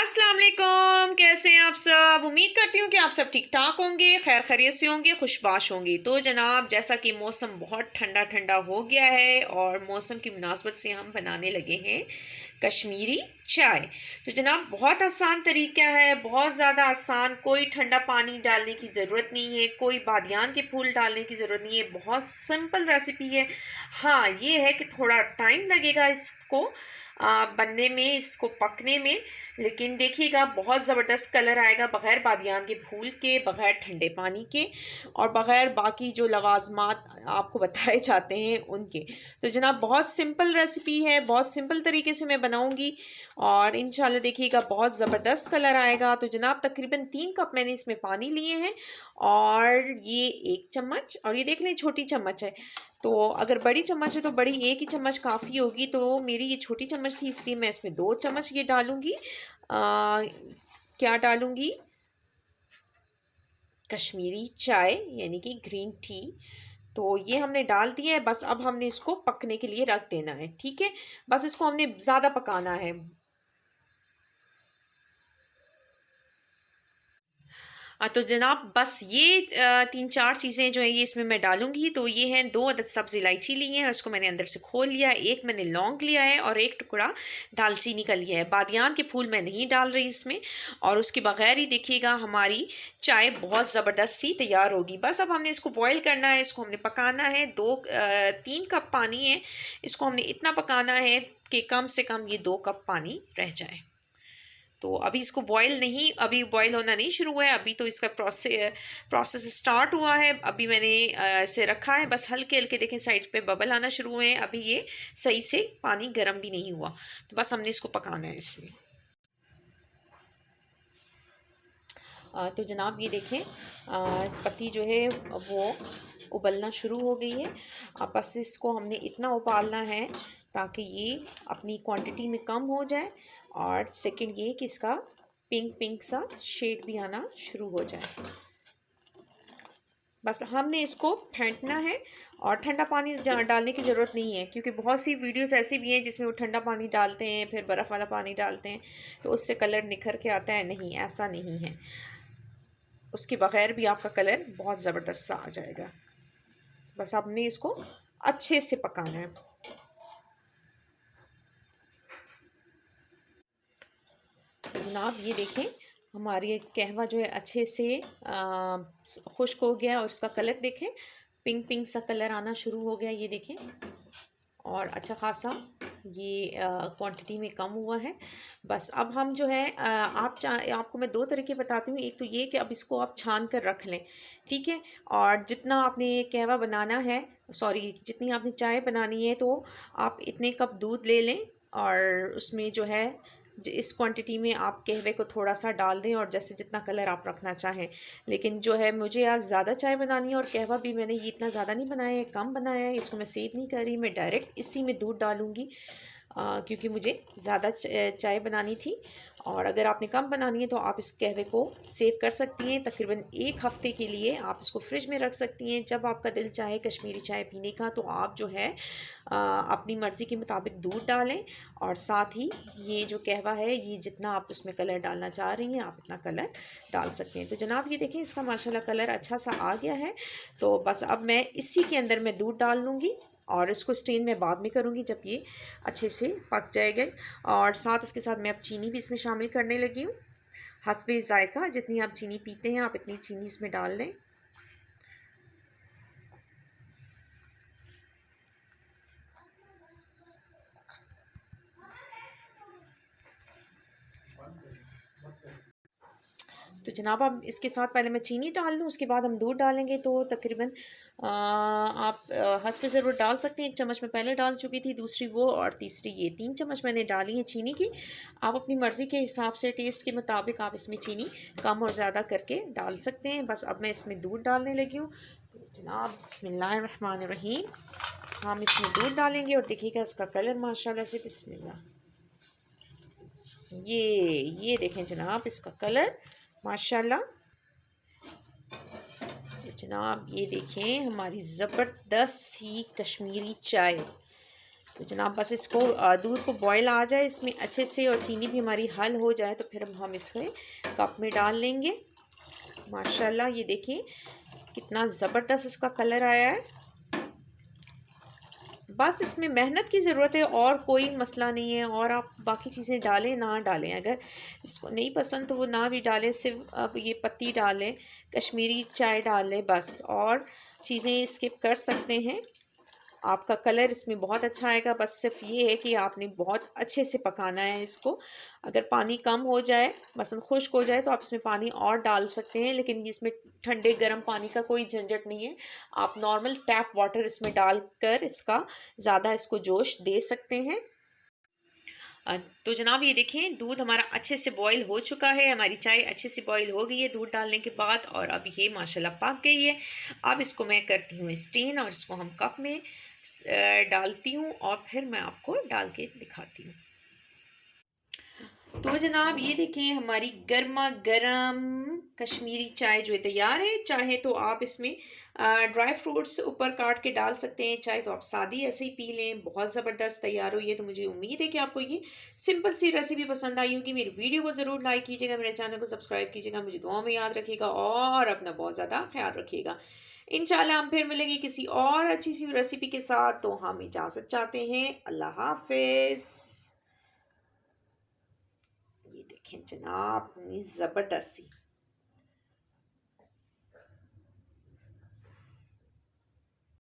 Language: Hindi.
अस्सलाम वालेकुम, कैसे हैं आप सब। उम्मीद करती हूँ कि आप सब ठीक ठाक होंगे, खैर खैरियत से होंगे, खुशबाश होंगे। तो जनाब, जैसा कि मौसम बहुत ठंडा ठंडा हो गया है और मौसम की मुनासबत से हम बनाने लगे हैं कश्मीरी चाय। तो जनाब, बहुत आसान तरीका है, बहुत ज़्यादा आसान। कोई ठंडा पानी डालने की ज़रूरत नहीं है, कोई बादियान के फूल डालने की ज़रूरत नहीं है, बहुत सिंपल रेसिपी है। हाँ, ये है कि थोड़ा टाइम लगेगा इसको बनने में, इसको पकने में, लेकिन देखिएगा बहुत ज़बरदस्त कलर आएगा बग़ैर बादियान के फूल के, बग़ैर ठंडे पानी के और बग़ैर बाकी जो लवाज़मात आपको बताए जाते हैं उनके। तो जनाब, बहुत सिंपल रेसिपी है, बहुत सिंपल तरीके से मैं बनाऊंगी और इंशाल्लाह देखिएगा बहुत ज़बरदस्त कलर आएगा। तो जनाब, तकरीबन 3 कप मैंने इसमें पानी लिए हैं और ये 1 चम्मच, और ये देख लें छोटी चम्मच है, तो अगर बड़ी चम्मच है तो बड़ी 1 ही चम्मच काफ़ी होगी। तो मेरी ये छोटी चम्मच थी, इसलिए मैं इसमें 2 चम्मच ये डालूँगी। क्या डालूँगी? कश्मीरी चाय, यानी कि ग्रीन टी। तो ये हमने डाल दिया है, बस अब हमने इसको पकने के लिए रख देना है। ठीक है, बस इसको हमने ज़्यादा पकाना है। तो जनाब, बस ये 3-4 चीज़ें जो हैं ये इसमें मैं डालूँगी। तो ये हैं 2 अदद सब्ज़ इलायची ली हैं और उसको मैंने अंदर से खोल लिया है, 1 मैंने लौंग लिया है और 1 टुकड़ा दालचीनी का लिया है। बादियान के फूल मैं नहीं डाल रही इसमें, और उसके बगैर ही देखिएगा हमारी चाय बहुत ज़बरदस्त सी तैयार होगी। बस अब हमने इसको बॉयल करना है, इसको हमने पकाना है। 3 कप पानी है, इसको हमने इतना पकाना है कि कम से कम ये 2 कप पानी रह जाए। तो अभी इसको बॉयल नहीं, अभी बॉयल होना नहीं शुरू हुआ है, अभी तो इसका प्रोसेस स्टार्ट हुआ है। अभी मैंने इसे रखा है, बस हल्के हल्के देखें साइड पे बबल आना शुरू हुए हैं। अभी ये सही से पानी गर्म भी नहीं हुआ, तो बस हमने इसको पकाना है इसमें। तो जनाब, ये देखें पत्ती जो है वो उबलना शुरू हो गई है। अब बस इसको हमने इतना उबालना है ताकि ये अपनी क्वांटिटी में कम हो जाए, और सेकंड ये कि इसका पिंक पिंक सा शेड भी आना शुरू हो जाए। बस हमने इसको फेंटना है और ठंडा पानी डालने की ज़रूरत नहीं है, क्योंकि बहुत सी वीडियोस ऐसी भी हैं जिसमें वो ठंडा पानी डालते हैं फिर बर्फ़ वाला पानी डालते हैं, तो उससे कलर निखर के आता है। नहीं, ऐसा नहीं है, उसके बगैर भी आपका कलर बहुत ज़बरदस्त सा आ जाएगा। बस आपने इसको अच्छे से पकाना है। जनाब, ये देखें हमारी कहवा जो है अच्छे से खुश्क हो गया, और इसका कलर देखें पिंक पिंक सा कलर आना शुरू हो गया, ये देखें, और अच्छा खासा ये क्वांटिटी में कम हुआ है। बस अब हम जो है आपको मैं 2 तरीके बताती हूँ। एक तो ये कि अब इसको आप छान कर रख लें, ठीक है, और जितना आपने कहवा बनाना है, सॉरी, जितनी आपने चाय बनानी है, तो आप इतने कप दूध ले लें और उसमें जो है इस क्वांटिटी में आप कहवे को थोड़ा सा डाल दें, और जैसे जितना कलर आप रखना चाहें। लेकिन जो है मुझे आज ज़्यादा चाय बनानी है और कहवा भी मैंने ये इतना ज़्यादा नहीं बनाया है, कम बनाया है। इसको मैं सेव नहीं कर रही, मैं डायरेक्ट इसी में दूध डालूँगी क्योंकि मुझे ज़्यादा चाय बनानी थी। और अगर आपने कम बनानी है तो आप इस कहवे को सेव कर सकती हैं, तकरीबन 1 हफ़्ते के लिए आप इसको फ्रिज में रख सकती हैं। जब आपका दिल चाहे कश्मीरी चाय पीने का, तो आप जो है अपनी मर्ज़ी के मुताबिक दूध डालें, और साथ ही ये जो कहवा है, ये जितना आप उसमें कलर डालना चाह रही हैं आप इतना कलर डाल सकते हैं। तो जनाब, ये देखें इसका माशाल्लाह कलर अच्छा सा आ गया है। तो बस अब मैं इसी के अंदर मैं दूध डाल लूँगी, और इसको स्टेन मैं बाद में करूँगी जब ये अच्छे से पक जाएगा। और साथ इसके साथ मैं अब चीनी भी इसमें शामिल करने लगी हूँ। हस्बे ज़ायक़ा, जितनी आप चीनी पीते हैं आप इतनी चीनी इसमें डाल लें। तो जनाब, अब इसके साथ पहले मैं चीनी डाल लूँ, उसके बाद हम दूध डालेंगे। तो तकरीबन आप हस्बे ज़रूर डाल सकते हैं। 1 चम्मच मैं पहले डाल चुकी थी, दूसरी वो, और तीसरी ये, 3 चम्मच मैंने डाली है चीनी की। आप अपनी मर्ज़ी के हिसाब से, टेस्ट के मुताबिक आप इसमें चीनी कम और ज़्यादा करके डाल सकते हैं। बस अब मैं इसमें दूध डालने लगी हूँ। तो जनाब, बिस्मिल्लाहिर्रहमानिर्रहीम, हम इसमें दूध डालेंगे और देखिएगा इसका कलर माशाल्लाह से, बिस्मिल्लाह, ये देखें जनाब इसका कलर माशाल्लाह। तो जनाब, ये देखें हमारी ज़बरदस्त सी कश्मीरी चाय तो जनाब बस इसको दूध को बॉयल आ जाए इसमें अच्छे से और चीनी भी हमारी हल हो जाए तो फिर हम इसमें कप में डाल लेंगे। माशाल्लाह ये देखिए कितना ज़बरदस्त इसका कलर आया है। बस इसमें मेहनत की ज़रूरत है और कोई मसला नहीं है। और आप बाकी चीज़ें डालें ना डालें, अगर इसको नहीं पसंद तो वो ना भी डालें, सिर्फ अब ये पत्ती डालें, कश्मीरी चाय डालें बस, और चीज़ें स्किप कर सकते हैं। आपका कलर इसमें बहुत अच्छा आएगा। बस सिर्फ ये है कि आपने बहुत अच्छे से पकाना है इसको। अगर पानी कम हो जाए, मसलन खुश्क हो जाए, तो आप इसमें पानी और डाल सकते हैं, लेकिन इसमें ठंडे गर्म पानी का कोई झंझट नहीं है। आप नॉर्मल टैप वाटर इसमें डालकर इसका ज़्यादा इसको जोश दे सकते हैं। तो जनाब ये देखें दूध हमारा अच्छे से बॉईल हो चुका है, हमारी चाय अच्छे से बॉईल हो गई है दूध डालने के बाद, और अब ये माशाल्लाह पक गई है। अब इसको मैं करती हूँ स्टेन और इसको हम कप में डालती हूँ और फिर मैं आपको डाल के दिखाती हूँ। तो जनाब ये देखें हमारी गर्मा गर्म कश्मीरी चाय जो है तैयार है। चाहे तो आप इसमें ड्राई फ्रूट्स ऊपर काट के डाल सकते हैं, चाहे तो आप सादी ऐसे ही पी लें। बहुत ज़बरदस्त तैयार हुई है। तो मुझे उम्मीद है कि आपको ये सिंपल सी रेसिपी पसंद आई होगी। मेरी वीडियो को ज़रूर लाइक कीजिएगा, मेरे चैनल को सब्सक्राइब कीजिएगा, मुझे दुआ में याद रखिएगा और अपना बहुत ज़्यादा ख्याल रखिएगा। इंशाल्लाह हम फिर मिलेंगे किसी और अच्छी सी रेसिपी के साथ। तो हम इजाज़त चाहते हैं, अल्लाह हाफिज़। ये देखें जनाब, ज़बरदस्त सी